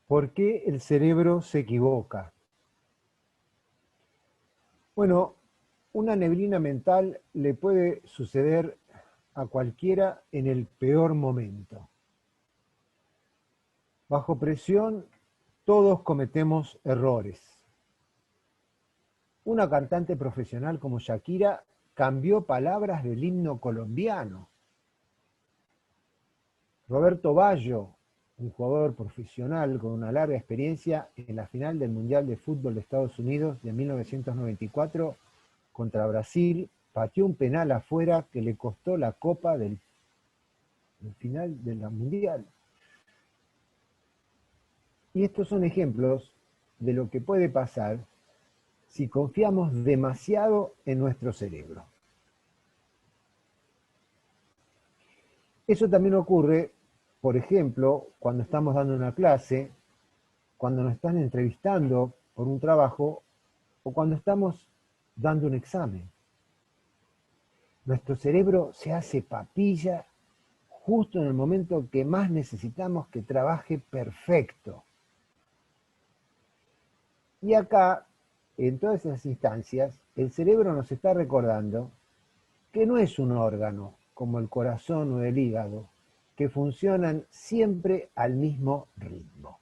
¿Por qué el cerebro se equivoca? Bueno, una neblina mental le puede suceder a cualquiera en el peor momento. Bajo presión, todos cometemos errores. Una cantante profesional como Shakira cambió palabras del himno colombiano. Roberto Baggio, un jugador profesional con una larga experiencia en la final del Mundial de Fútbol de Estados Unidos de 1994 contra Brasil, pateó un penal afuera que le costó la copa del final de la Mundial. Y estos son ejemplos de lo que puede pasar si confiamos demasiado en nuestro cerebro. Eso también ocurre, por ejemplo, cuando estamos dando una clase, cuando nos están entrevistando por un trabajo o cuando estamos dando un examen. Nuestro cerebro se hace papilla justo en el momento que más necesitamos que trabaje perfecto. Y acá, en todas esas instancias, el cerebro nos está recordando que no es un órgano como el corazón o el hígado, que funcionan siempre al mismo ritmo.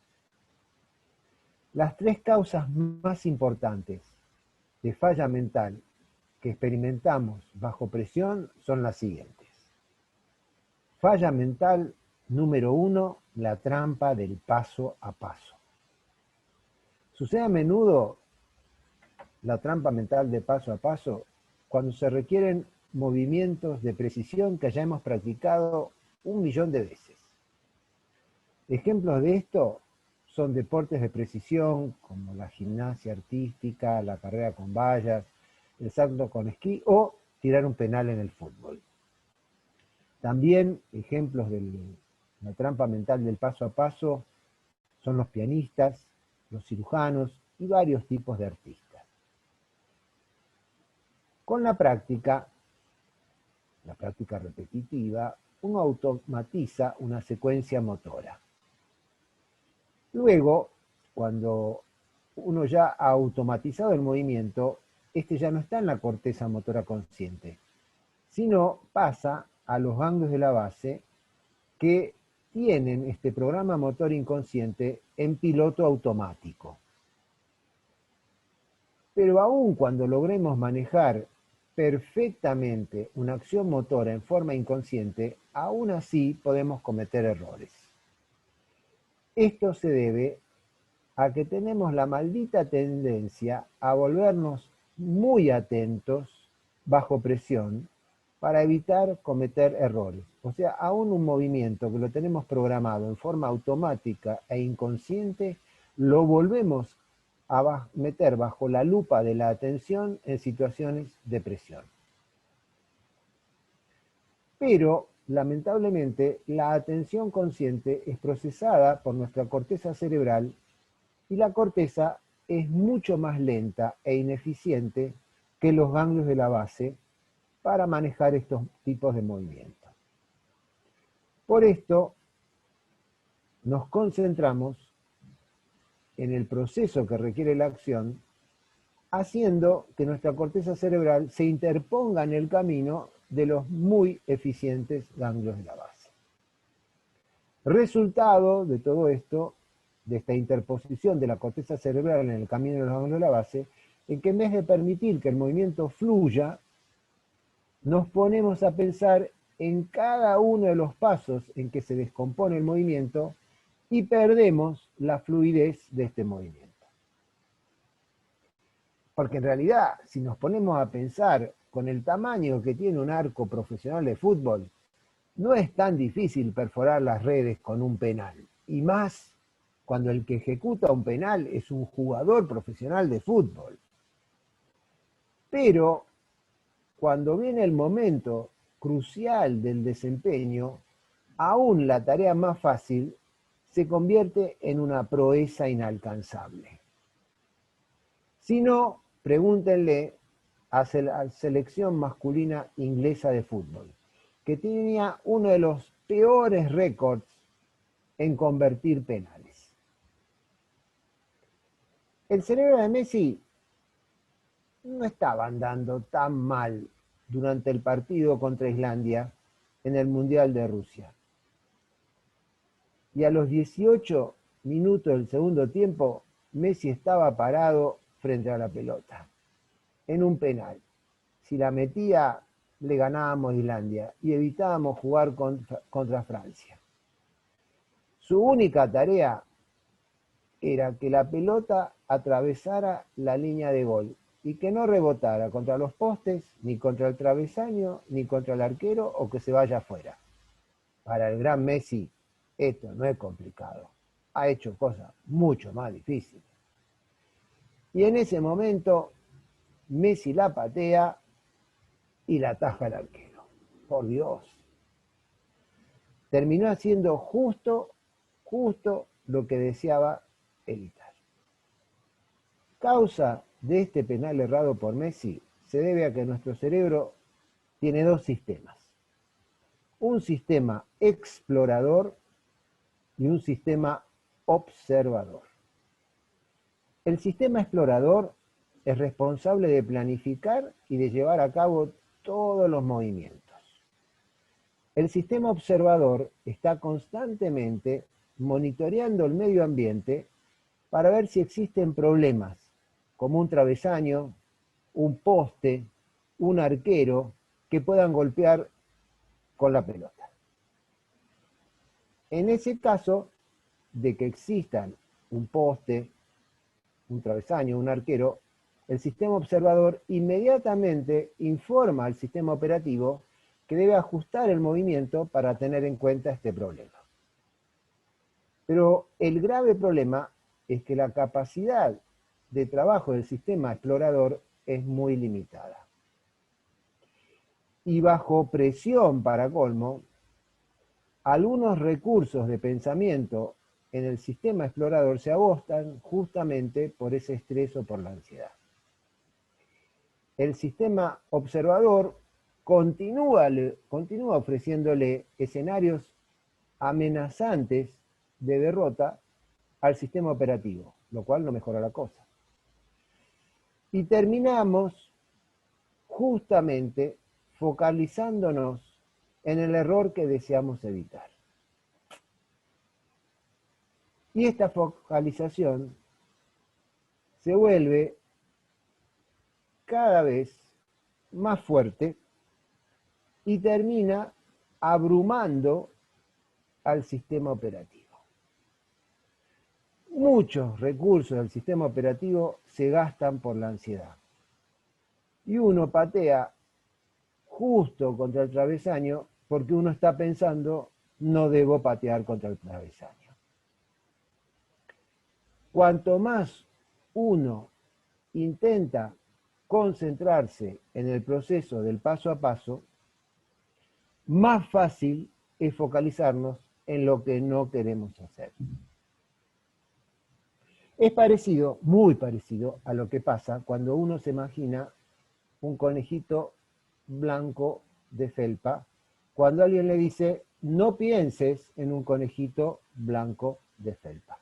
Las tres causas más importantes de falla mental que experimentamos bajo presión son las siguientes. Falla mental número 1, la trampa del paso a paso. Sucede a menudo la trampa mental de paso a paso cuando se requieren movimientos de precisión que ya hemos practicado 1.000.000 de veces. Ejemplos de esto son deportes de precisión como la gimnasia artística, la carrera con vallas, el salto con esquí o tirar un penal en el fútbol. También ejemplos de la trampa mental del paso a paso son los pianistas, los cirujanos y varios tipos de artistas. Con la práctica repetitiva, uno automatiza una secuencia motora. Luego, cuando uno ya ha automatizado el movimiento, este ya no está en la corteza motora consciente, sino pasa a los ganglios de la base que tienen este programa motor inconsciente en piloto automático. Pero aun cuando logremos manejar perfectamente una acción motora en forma inconsciente, aún así podemos cometer errores. Esto se debe a que tenemos la maldita tendencia a volvernos muy atentos bajo presión para evitar cometer errores. O sea, aún un movimiento que lo tenemos programado en forma automática e inconsciente, lo volvemos a meter bajo la lupa de la atención en situaciones de presión. Pero, lamentablemente, la atención consciente es procesada por nuestra corteza cerebral y la corteza es mucho más lenta e ineficiente que los ganglios de la base para manejar estos tipos de movimientos. Por esto, nos concentramos en el proceso que requiere la acción, haciendo que nuestra corteza cerebral se interponga en el camino de los muy eficientes ganglios de la base. Resultado de todo esto, de esta interposición de la corteza cerebral en el camino de los ganglios de la base, en que en vez de permitir que el movimiento fluya, nos ponemos a pensar en cada uno de los pasos en que se descompone el movimiento y perdemos la fluidez de este movimiento. Porque en realidad, si nos ponemos a pensar con el tamaño que tiene un arco profesional de fútbol, no es tan difícil perforar las redes con un penal. Y más cuando el que ejecuta un penal es un jugador profesional de fútbol. Pero cuando viene el momento crucial del desempeño, aún la tarea más fácil se convierte en una proeza inalcanzable. Si no, pregúntenle a la selección masculina inglesa de fútbol, que tenía uno de los peores récords en convertir penales. El cerebro de Messi no estaba andando tan mal durante el partido contra Islandia en el Mundial de Rusia. Y a los 18 minutos del segundo tiempo, Messi estaba parado frente a la pelota, en un penal. Si la metía, le ganábamos a Islandia y evitábamos jugar contra Francia. Su única tarea era que la pelota atravesara la línea de gol y que no rebotara contra los postes, ni contra el travesaño, ni contra el arquero o que se vaya afuera. Para el gran Messi, esto no es complicado. Ha hecho cosas mucho más difíciles. Y en ese momento, Messi la patea y la ataja el arquero. Por Dios. Terminó haciendo justo lo que deseaba evitar. Causa de este penal errado por Messi se debe a que nuestro cerebro tiene dos sistemas. Un sistema explorador y un sistema observador. El sistema explorador es responsable de planificar y de llevar a cabo todos los movimientos. El sistema observador está constantemente monitoreando el medio ambiente para ver si existen problemas, como un travesaño, un poste, un arquero, que puedan golpear con la pelota. En ese caso de que existan un poste, un travesaño, un arquero, el sistema observador inmediatamente informa al sistema operativo que debe ajustar el movimiento para tener en cuenta este problema. Pero el grave problema es que la capacidad de trabajo del sistema explorador es muy limitada. Y bajo presión, para colmo, algunos recursos de pensamiento en el sistema explorador se agotan justamente por ese estrés o por la ansiedad. El sistema observador continúa ofreciéndole escenarios amenazantes de derrota al sistema operativo, lo cual no mejora la cosa. Y terminamos justamente focalizándonos en el error que deseamos evitar. Y esta focalización se vuelve cada vez más fuerte y termina abrumando al sistema operativo. Muchos recursos del sistema operativo se gastan por la ansiedad. Y uno patea justo contra el travesaño porque uno está pensando, no debo patear contra el travesaño. Cuanto más uno intenta concentrarse en el proceso del paso a paso, más fácil es focalizarnos en lo que no queremos hacer. Es parecido, muy parecido a lo que pasa cuando uno se imagina un conejito blanco de felpa, cuando alguien le dice, no pienses en un conejito blanco de felpa.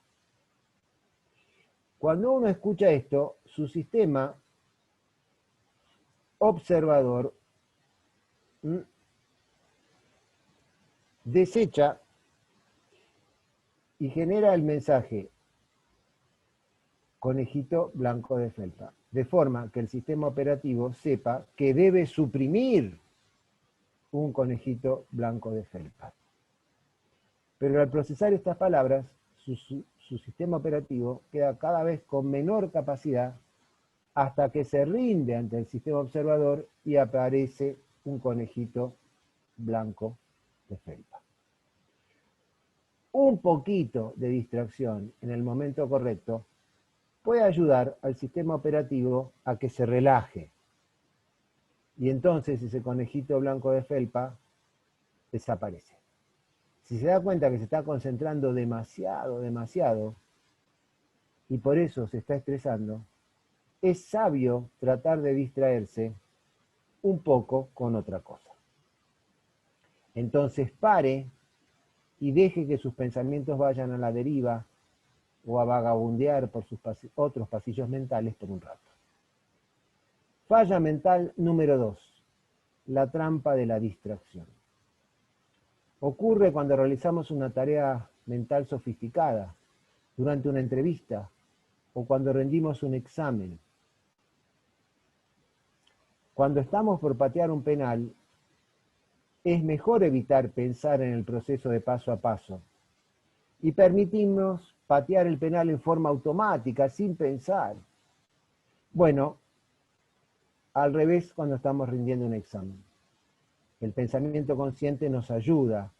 Cuando uno escucha esto, su sistema observador desecha y genera el mensaje conejito blanco de felpa, de forma que el sistema operativo sepa que debe suprimir un conejito blanco de felpa. Pero al procesar estas palabras, su sistema operativo queda cada vez con menor capacidad hasta que se rinde ante el sistema observador y aparece un conejito blanco de felpa. Un poquito de distracción en el momento correcto puede ayudar al sistema operativo a que se relaje. Y entonces ese conejito blanco de felpa desaparece. Si se da cuenta que se está concentrando demasiado, y por eso se está estresando, es sabio tratar de distraerse un poco con otra cosa. Entonces pare y deje que sus pensamientos vayan a la deriva o a vagabundear por sus otros pasillos mentales por un rato. Falla mental número 2, la trampa de la distracción. Ocurre cuando realizamos una tarea mental sofisticada, durante una entrevista o cuando rendimos un examen. Cuando estamos por patear un penal, es mejor evitar pensar en el proceso de paso a paso y permitirnos patear el penal en forma automática, sin pensar. Bueno, al revés cuando estamos rindiendo un examen. El pensamiento consciente nos ayuda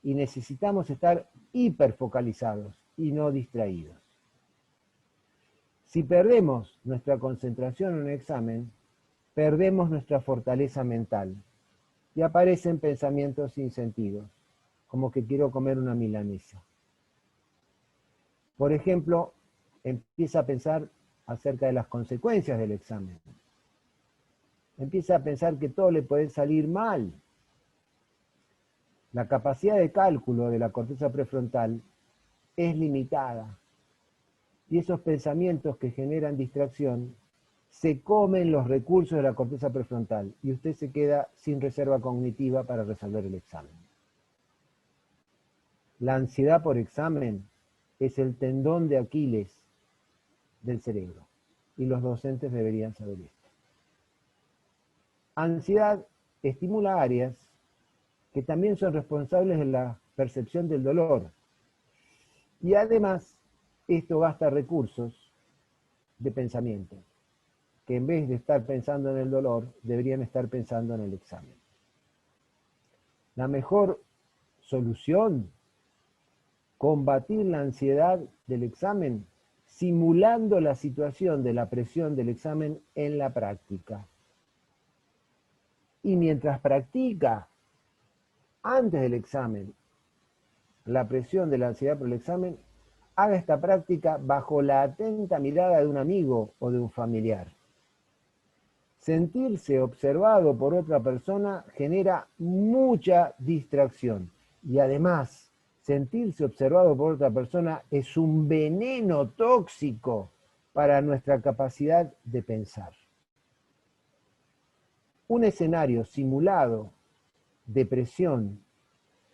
y necesitamos estar hiperfocalizados y no distraídos. Si perdemos nuestra concentración en un examen, perdemos nuestra fortaleza mental y aparecen pensamientos sin sentido, como que quiero comer una milanesa. Por ejemplo, empieza a pensar acerca de las consecuencias del examen. Empieza a pensar que todo le puede salir mal. La capacidad de cálculo de la corteza prefrontal es limitada. Y esos pensamientos que generan distracción se comen los recursos de la corteza prefrontal y usted se queda sin reserva cognitiva para resolver el examen. La ansiedad por examen es el tendón de Aquiles del cerebro y los docentes deberían saber esto. Ansiedad estimula áreas que también son responsables de la percepción del dolor. Y además, esto gasta recursos de pensamiento, que en vez de estar pensando en el dolor, deberían estar pensando en el examen. La mejor solución, combatir la ansiedad del examen, simulando la situación de la presión del examen en la práctica. Y mientras practica, antes del examen, la presión de la ansiedad por el examen, haga esta práctica bajo la atenta mirada de un amigo o de un familiar. Sentirse observado por otra persona genera mucha distracción y además sentirse observado por otra persona es un veneno tóxico para nuestra capacidad de pensar. Un escenario simulado de presión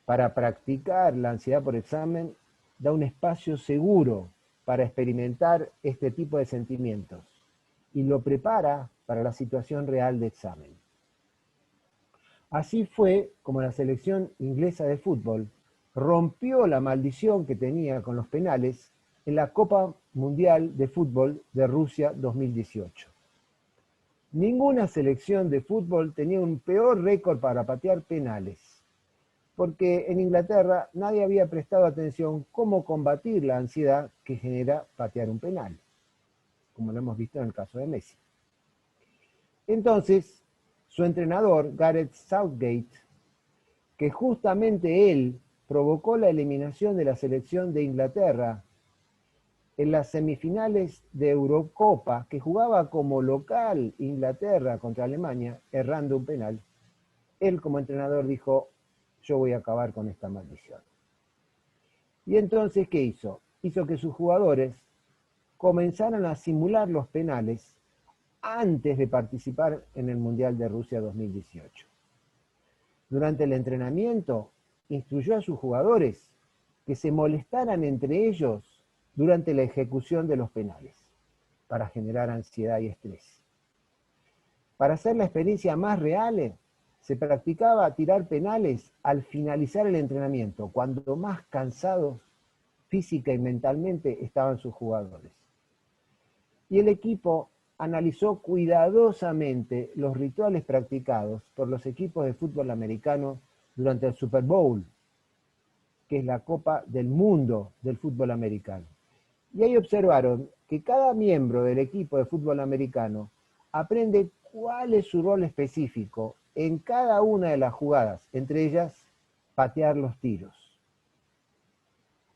para practicar la ansiedad por examen da un espacio seguro para experimentar este tipo de sentimientos y lo prepara para la situación real de examen. Así fue como la selección inglesa de fútbol rompió la maldición que tenía con los penales en la Copa Mundial de Fútbol de Rusia 2018. Ninguna selección de fútbol tenía un peor récord para patear penales, porque en Inglaterra nadie había prestado atención cómo combatir la ansiedad que genera patear un penal, como lo hemos visto en el caso de Messi. Entonces, su entrenador, Gareth Southgate, que justamente él provocó la eliminación de la selección de Inglaterra en las semifinales de Eurocopa, que jugaba como local Inglaterra contra Alemania, errando un penal, él como entrenador dijo, yo voy a acabar con esta maldición. Y entonces, ¿qué hizo? Hizo que sus jugadores comenzaran a simular los penales antes de participar en el Mundial de Rusia 2018. Durante el entrenamiento, instruyó a sus jugadores que se molestaran entre ellos durante la ejecución de los penales, para generar ansiedad y estrés. Para hacer la experiencia más real, se practicaba tirar penales al finalizar el entrenamiento, cuando más cansados física y mentalmente estaban sus jugadores. Y el equipo analizó cuidadosamente los rituales practicados por los equipos de fútbol americano durante el Super Bowl, que es la Copa del Mundo del fútbol americano. Y ahí observaron que cada miembro del equipo de fútbol americano aprende cuál es su rol específico en cada una de las jugadas, entre ellas patear los tiros.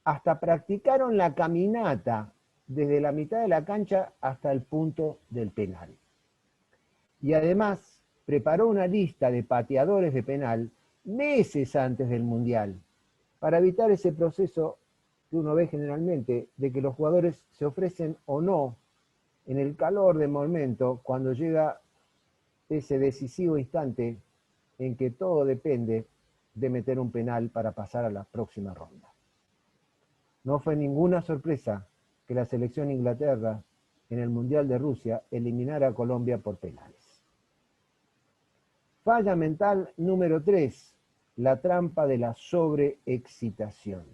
Hasta practicaron la caminata desde la mitad de la cancha hasta el punto del penal. Y además preparó una lista de pateadores de penal meses antes del Mundial, para evitar ese proceso que uno ve generalmente de que los jugadores se ofrecen o no en el calor del momento cuando llega ese decisivo instante en que todo depende de meter un penal para pasar a la próxima ronda. No fue ninguna sorpresa que la selección Inglaterra en el Mundial de Rusia eliminara a Colombia por penales. Falla mental número 3, la trampa de la sobreexcitación.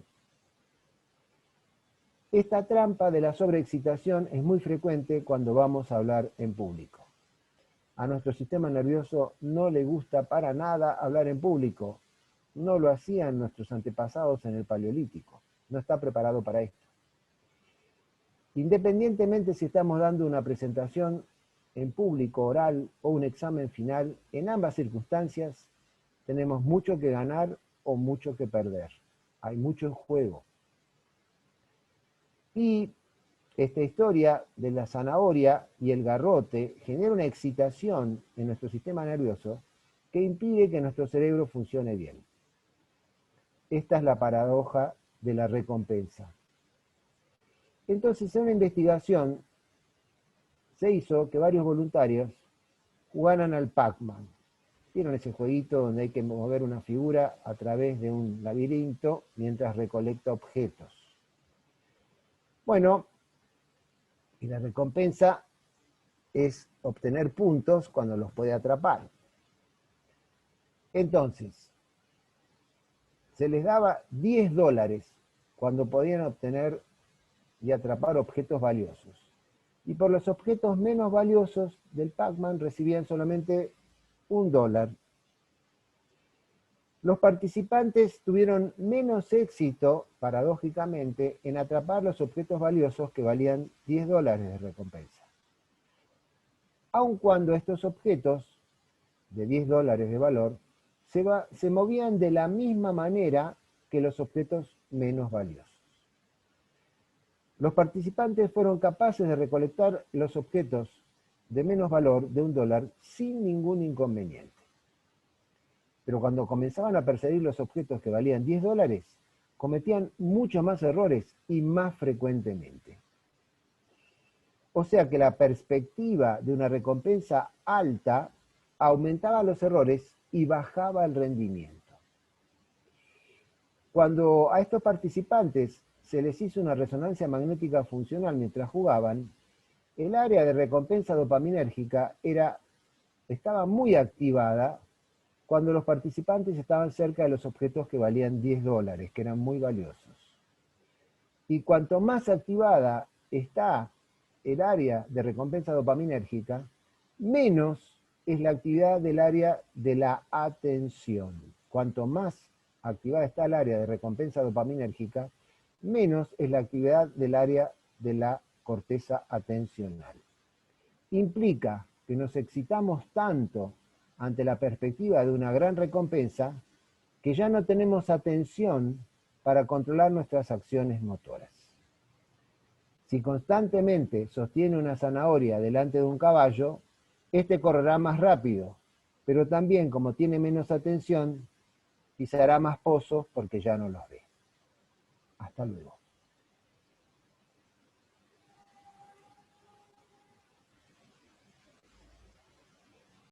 Esta trampa de la sobreexcitación es muy frecuente cuando vamos a hablar en público. A nuestro sistema nervioso no le gusta para nada hablar en público. No lo hacían nuestros antepasados en el Paleolítico. No está preparado para esto. Independientemente si estamos dando una presentación en público, oral o un examen final, en ambas circunstancias tenemos mucho que ganar o mucho que perder. Hay mucho en juego. Y esta historia de la zanahoria y el garrote genera una excitación en nuestro sistema nervioso que impide que nuestro cerebro funcione bien. Esta es la paradoja de la recompensa. Entonces, en una investigación se hizo que varios voluntarios jugaran al Pac-Man. ¿Vieron ese jueguito donde hay que mover una figura a través de un laberinto mientras recolecta objetos? Bueno, y la recompensa es obtener puntos cuando los puede atrapar. Entonces, se les daba $10 cuando podían obtener y atrapar objetos valiosos. Y por los objetos menos valiosos del Pac-Man recibían solamente $1. Los participantes tuvieron menos éxito, paradójicamente, en atrapar los objetos valiosos que valían $10 de recompensa. Aun cuando estos objetos de $10 de valor se movían de la misma manera que los objetos menos valiosos. Los participantes fueron capaces de recolectar los objetos de menos valor de $1 sin ningún inconveniente. Pero cuando comenzaban a perseguir los objetos que valían $10, cometían muchos más errores y más frecuentemente. O sea que la perspectiva de una recompensa alta aumentaba los errores y bajaba el rendimiento. Cuando a estos participantes se les hizo una resonancia magnética funcional mientras jugaban, el área de recompensa dopaminérgica estaba muy activada cuando los participantes estaban cerca de los objetos que valían $10, que eran muy valiosos. Y cuanto más activada está el área de recompensa dopaminérgica, menos es la actividad del área de la atención. Cuanto más activada está el área de recompensa dopaminérgica, menos es la actividad del área de la corteza atencional. Implica que nos excitamos tanto ante la perspectiva de una gran recompensa que ya no tenemos atención para controlar nuestras acciones motoras. Si constantemente sostiene una zanahoria delante de un caballo, este correrá más rápido, pero también, como tiene menos atención, pisará más pozos porque ya no los ve. Hasta luego.